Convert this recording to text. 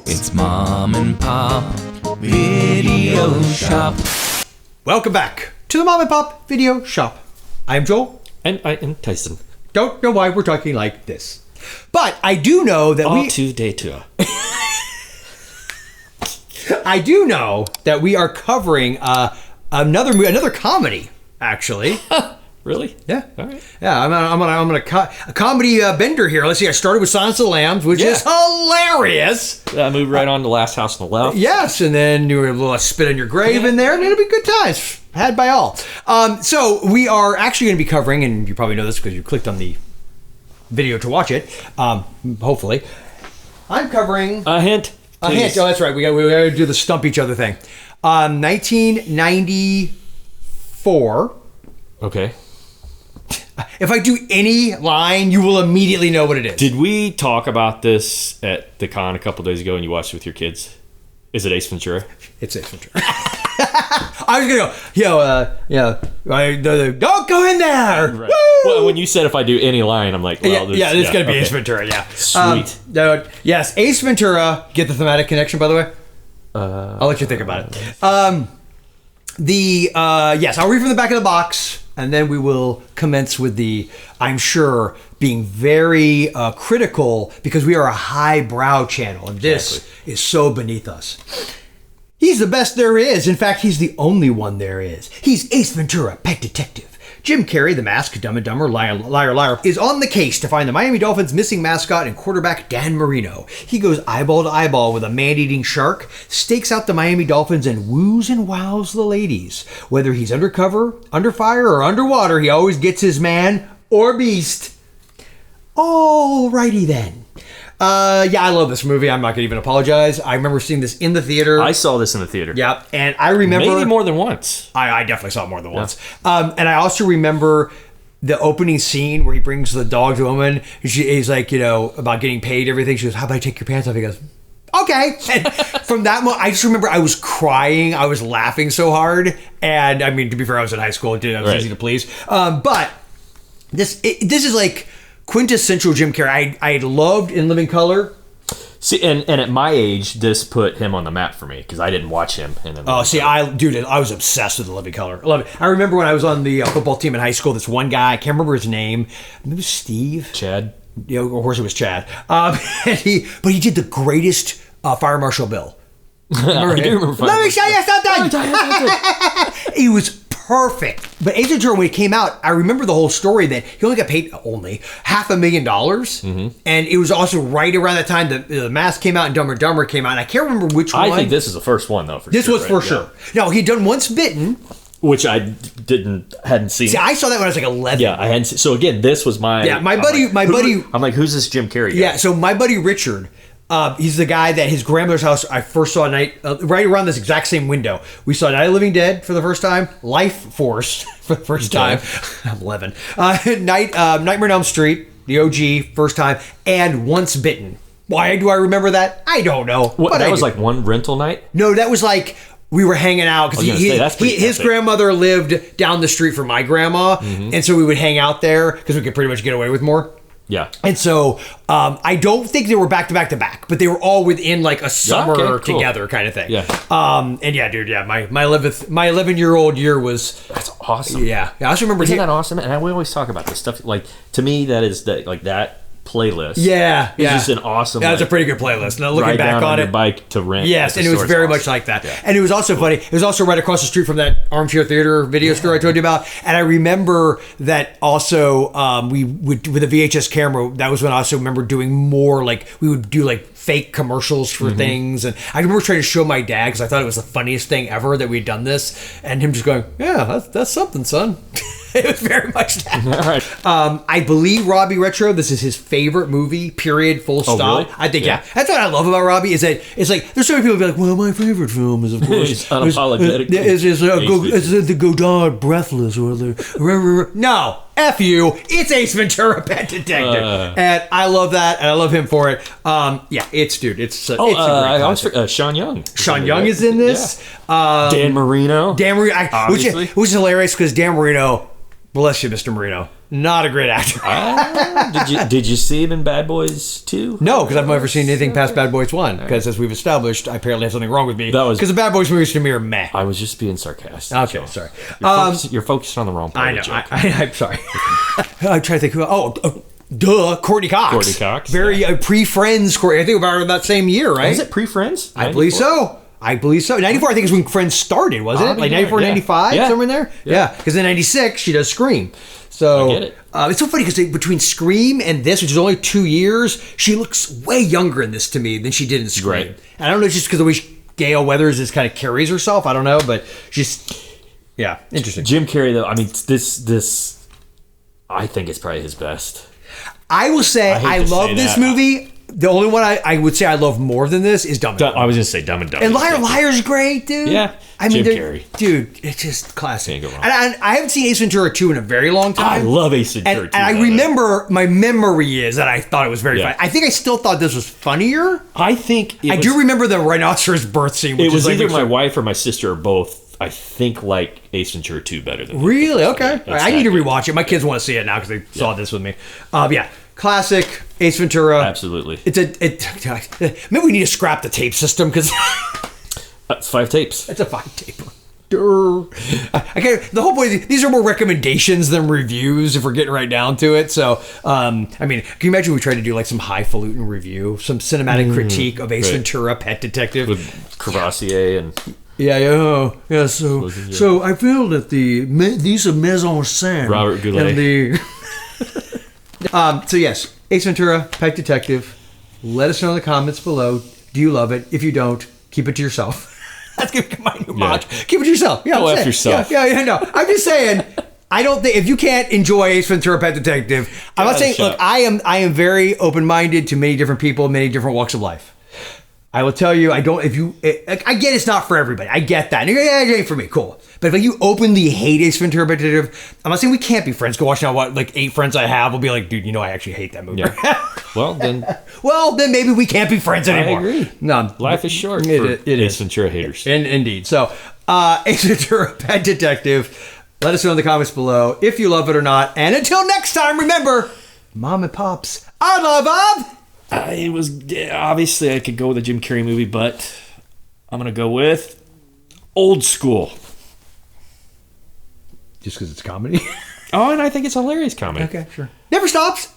It's Mom and Pop Video Shop. Welcome back to the Mom and Pop Video Shop. I am Joel. And I am Tyson. Don't know why we're talking like this. But I do know that I do know that we are covering another comedy, actually. Really? Yeah. All right. Yeah, I'm gonna a comedy bender here. Let's see. I started with Silence of the Lambs, which is hilarious. I moved right on to Last House on the Left. Yes, and then you were a little spit on your grave in there, and it'll be good times had by all. So we are actually going to be covering, and you probably know this because you clicked on the video to watch it. Hopefully, I'm covering A hint. a hint. Oh, that's right. We got to do the stump each other thing. 1994. Okay. If I do any line, you will immediately know what it is. Did we talk about this at the con a couple days ago and you watched it with your kids? Is it Ace Ventura? It's Ace Ventura. I was going to go, don't go in there. Right. Well, when you said if I do any line, I'm like, well, it's going to be Ace Ventura, yeah. Sweet. Yes, Ace Ventura. Get the thematic connection, by the way? I'll let you think about it. Yes, I'll read from the back of the box, and then we will commence with the, I'm sure, being very critical because we are a highbrow channel, and this is so beneath us. He's the best there is. In fact, he's the only one there is. He's Ace Ventura, pet detective. Jim Carrey, the mask, Dumb and Dumber, liar, is on the case to find the Miami Dolphins' missing mascot and quarterback Dan Marino. He goes eyeball to eyeball with a man-eating shark, stakes out the Miami Dolphins, and woos and wows the ladies. Whether he's undercover, under fire, or underwater, he always gets his man or beast. Alrighty then. I love this movie. I'm not going to even apologize. I remember seeing this in the theater. I saw this in the theater. Yeah, and I remember... Maybe more than once. I definitely saw it more than once. And I also remember the opening scene where he brings the dog to a woman. And he's like, about getting paid, everything. She goes, how about I take your pants off? He goes, okay. And from that moment, I just remember I was crying. I was laughing so hard. And I mean, to be fair, I was in high school. It was easy to please. But this is like... quintessential Jim Carrey. I loved In Living Color. See, and at my age, this put him on the map for me because I didn't watch him. I was obsessed with The Living Color. I love it. I remember when I was on the football team in high school, this one guy, I can't remember his name. Maybe it was Steve. Chad. Yeah, of course it was Chad. But he did the greatest Fire Marshal Bill. I do remember Let me show you something. He was perfect. But Ace Ventura, when it came out, I remember the whole story that he only got paid $500,000. And it was also right around that time the Mask came out and Dumb and Dumber came out. And I can't remember which one. I think this is the first one, though. This was for sure. No, he'd done Once Bitten. Which I hadn't seen. See, I saw that when I was like 11. Yeah, I hadn't seen. So again, this was my... Yeah, my buddy... I'm like, who's this Jim Carrey guy? Yeah, so my buddy Richard... he's the guy that his grandmother's house I first saw right around this exact same window. We saw Night of the Living Dead for the first time, Life Force for the first time. I'm 11. Nightmare on Elm Street, the OG, first time, and Once Bitten. Why do I remember that? I don't know. What, that was like one rental night? No, that was like... we were hanging out because his grandmother lived down the street from my grandma, and so we would hang out there because we could pretty much get away with more. Yeah. And so I don't think they were back to back, but they were all within like a summer together kind of thing. Yeah. And yeah, dude, yeah, my 11-year-old year was... That's awesome. Yeah. I also remember... Isn't that awesome? And we always talk about this stuff. Like, to me, that playlist. Yeah. It's just an awesome... Yeah, it's a pretty good playlist. Now looking back on it... bike to rent. Yes, and it was very much like that. Yeah. And it was also funny. It was also right across the street from that Armchair Theater video store I told you about. And I remember that also we would, with a VHS camera, that was when I also remember doing more like, we would do like fake commercials for things. And I remember trying to show my dad because I thought it was the funniest thing ever that we'd done this. And him just going, yeah, that's something, son. It was very much that. All right. I believe Robbie Retro, this is his favorite movie, period, full stop. Really? I think, yeah. That's what I love about Robbie, is that it's like, there's so many people who be like, well, my favorite film is, of course... He's unapologetic. Is the Godard Breathless, or the... No, F you. It's Ace Ventura, Pet Detective. And I love that, and I love him for it. It's a great classic. Sean Young. Sean Young is in this. Dan Marino. Which is hilarious, because Dan Marino... Bless you, Mr. Marino. Not a great actor. Did you see him in Bad Boys 2? No, because I've never seen anything past Bad Boys 1. Because as we've established, I apparently have something wrong with me. Because the Bad Boys movies to me are meh. I was just being sarcastic. Okay, sorry. You're focused on the wrong part I know. of the joke. I'm sorry. I'm trying to think who. Duh, Courtney Cox. Courtney Cox. Very pre-Friends. I think about that same year, right? Was it pre-Friends? I believe so. 94, I think, is when Friends started, wasn't it? Like 94, 95, somewhere in there? Yeah. Because in 96, she does Scream. So, I get it. It's so funny because between Scream and this, which is only 2 years, she looks way younger in this to me than she did in Scream. Right. And I don't know, it's just because the way Gail Weathers just kind of carries herself. I don't know, but she's, interesting. Jim Carrey, though, I mean, this, I think it's probably his best. I will say, I love this movie. The only one I would say I love more than this is Dumb and Dumber. I was going to say Dumb and Dumber. And Liar Liar's great, dude. Yeah. I mean, Jim Carrey. Dude, it's just classic. Can't go wrong. And I haven't seen Ace Ventura 2 in a very long time. I love Ace Ventura 2. And I remember, my memory is that I thought it was very funny. I think I still thought this was funnier. I think I do remember the rhinoceros birth scene. Which it was is either my wife or my sister or both. I think like Ace Ventura 2 better than Really? Okay. I need to good. rewatch it. My kids want to see it now because they saw this with me. Classic Ace Ventura. Absolutely. Maybe we need to scrap the tape system because It's 5 tapes. it's a 5-taper. The whole point. These are more recommendations than reviews if we're getting right down to it. So, I mean, can you imagine we tried to do like some highfalutin review, some cinematic critique of Ace Ventura, Pet Detective, With Crevassier and yeah. So I feel that these are mise en scène. Robert Goulet. And the so yes, Ace Ventura, Pet Detective. Let us know in the comments below. Do you love it? If you don't, keep it to yourself. That's gonna be my new mantra. Keep it to yourself. Yeah, Go F yourself. Yeah. No, I'm just saying. I don't think if you can't enjoy Ace Ventura, Pet Detective, I'm not saying. Look, I am very open-minded to many different people, many different walks of life. I will tell you, I don't. I get it's not for everybody. I get that. And you're like, it ain't for me. Cool. But if you openly hate Ace Ventura, Pet Detective, I'm not saying we can't be friends. Go watch now. What 8 friends I have will be like, dude, I actually hate that movie. Yeah. Well, then maybe we can't be friends anymore. I agree. No, Life is short it for Ace is. Ventura haters. Indeed. So, Ace Ventura, Pet Detective. Let us know in the comments below if you love it or not. And until next time, remember, Mom and Pops, I love of. It was obviously I could go with a Jim Carrey movie, but I'm gonna go with Old School. Just because it's comedy? Oh, and I think it's a hilarious comedy. Okay, sure. Never stops.